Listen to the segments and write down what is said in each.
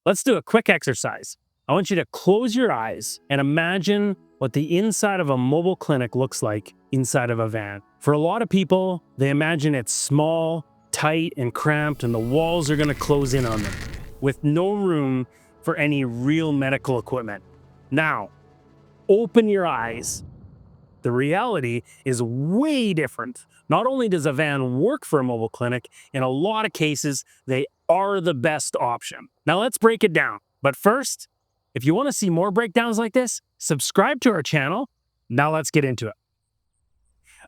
Let's do a quick exercise. I want you to close your eyes and imagine what the inside of a mobile clinic looks like inside of a van. For a lot of people, they imagine it's small, tight, and cramped, and the walls are going to close in on them, with no room for any real medical equipment. Now, open your eyes. The reality is way different. Not only does a van work for a mobile clinic, in a lot of cases, they are the best option. Now let's break it down. But first, if you want to see more breakdowns like this, subscribe to our channel. Now let's get into it.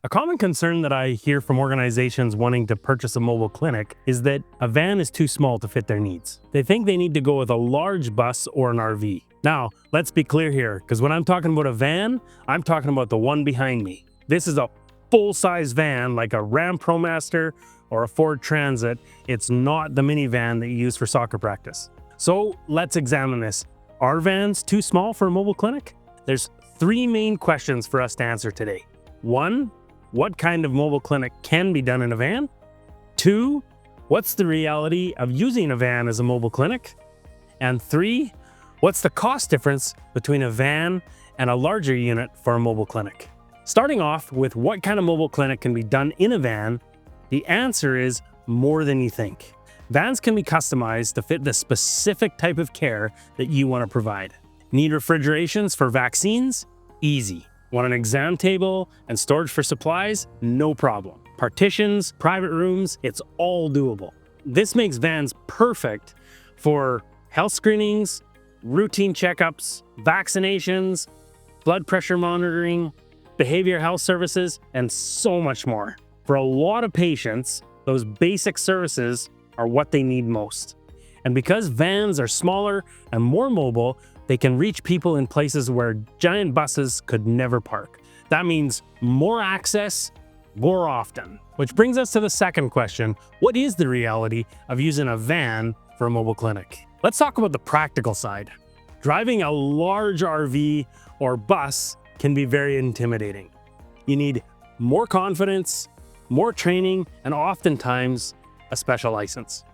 A common concern that I hear from organizations wanting to purchase a mobile clinic is that a van is too small to fit their needs. They think they need to go with a large bus or an RV. Now, let's be clear here, because when I'm talking about a van, I'm talking about the one behind me. This is a full-size van like a Ram ProMaster or a Ford Transit. It's not the minivan that you use for soccer practice. So let's examine this. Are vans too small for a mobile clinic? There's three main questions for us to answer today. 1, what kind of mobile clinic can be done in a van? 2, what's the reality of using a van as a mobile clinic? And 3, what's the cost difference between a van and a larger unit for a mobile clinic? Starting off with what kind of mobile clinic can be done in a van, the answer is more than you think. Vans can be customized to fit the specific type of care that you want to provide. Need refrigerations for vaccines? Easy. Want an exam table and storage for supplies? No problem. Partitions, private rooms, it's all doable. This makes vans perfect for health screenings, routine checkups, vaccinations, blood pressure monitoring, behavioral health services, and so much more. For a lot of patients, those basic services are what they need most. And because vans are smaller and more mobile, they can reach people in places where giant buses could never park. That means more access, more often. Which brings us to the second question: what is the reality of using a van for a mobile clinic? Let's talk about the practical side. Driving a large RV or bus can be very intimidating. You need more confidence, more training, and oftentimes a special license.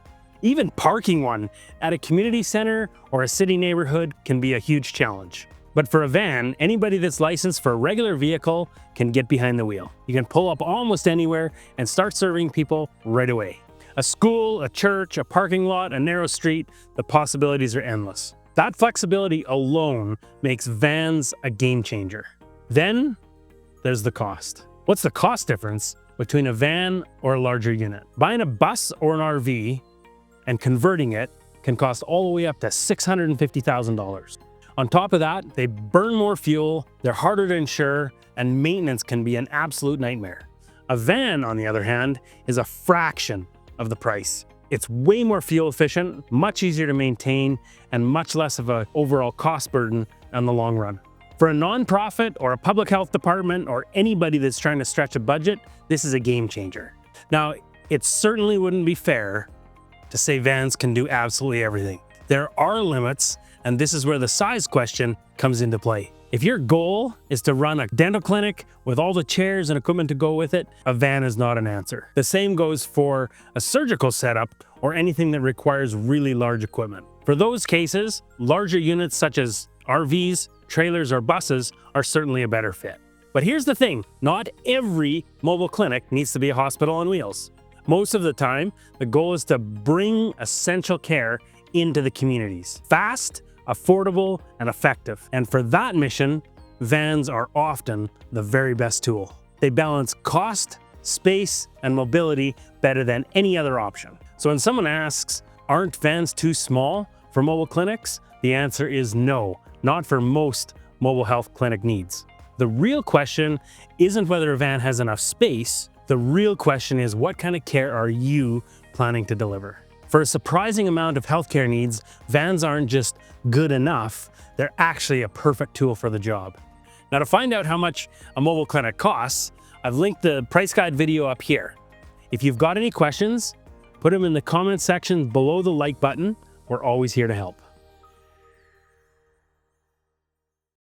Even parking one at a community center or a city neighborhood can be a huge challenge. But for a van, anybody that's licensed for a regular vehicle can get behind the wheel. You can pull up almost anywhere and start serving people right away. A school, a church, a parking lot, a narrow street, the possibilities are endless. That flexibility alone makes vans a game changer. Then there's the cost. What's the cost difference between a van or a larger unit? Buying a bus or an RV and converting it can cost all the way up to $650,000. On top of that, they burn more fuel, they're harder to insure, and maintenance can be an absolute nightmare. A van, on the other hand, is a fraction of the price. It's way more fuel efficient, much easier to maintain, and much less of an overall cost burden in the long run. For a nonprofit or a public health department or anybody that's trying to stretch a budget, this is a game changer. Now, it certainly wouldn't be fair to say vans can do absolutely everything. There are limits, and this is where the size question comes into play. If your goal is to run a dental clinic with all the chairs and equipment to go with it, a van is not an answer. The same goes for a surgical setup or anything that requires really large equipment. For those cases, larger units such as RVs, trailers, or buses are certainly a better fit. But here's the thing, not every mobile clinic needs to be a hospital on wheels. Most of the time, the goal is to bring essential care into the communities. Fast, affordable, and effective. And for that mission, vans are often the very best tool. They balance cost, space, and mobility better than any other option. So when someone asks, aren't vans too small for mobile clinics? The answer is no, not for most mobile health clinic needs. The real question isn't whether a van has enough space. The real question is, what kind of care are you planning to deliver? For a surprising amount of healthcare needs, vans aren't just good enough, they're actually a perfect tool for the job. Now, to find out how much a mobile clinic costs, I've linked the price guide video up here. If you've got any questions, put them in the comment section below the like button. We're always here to help.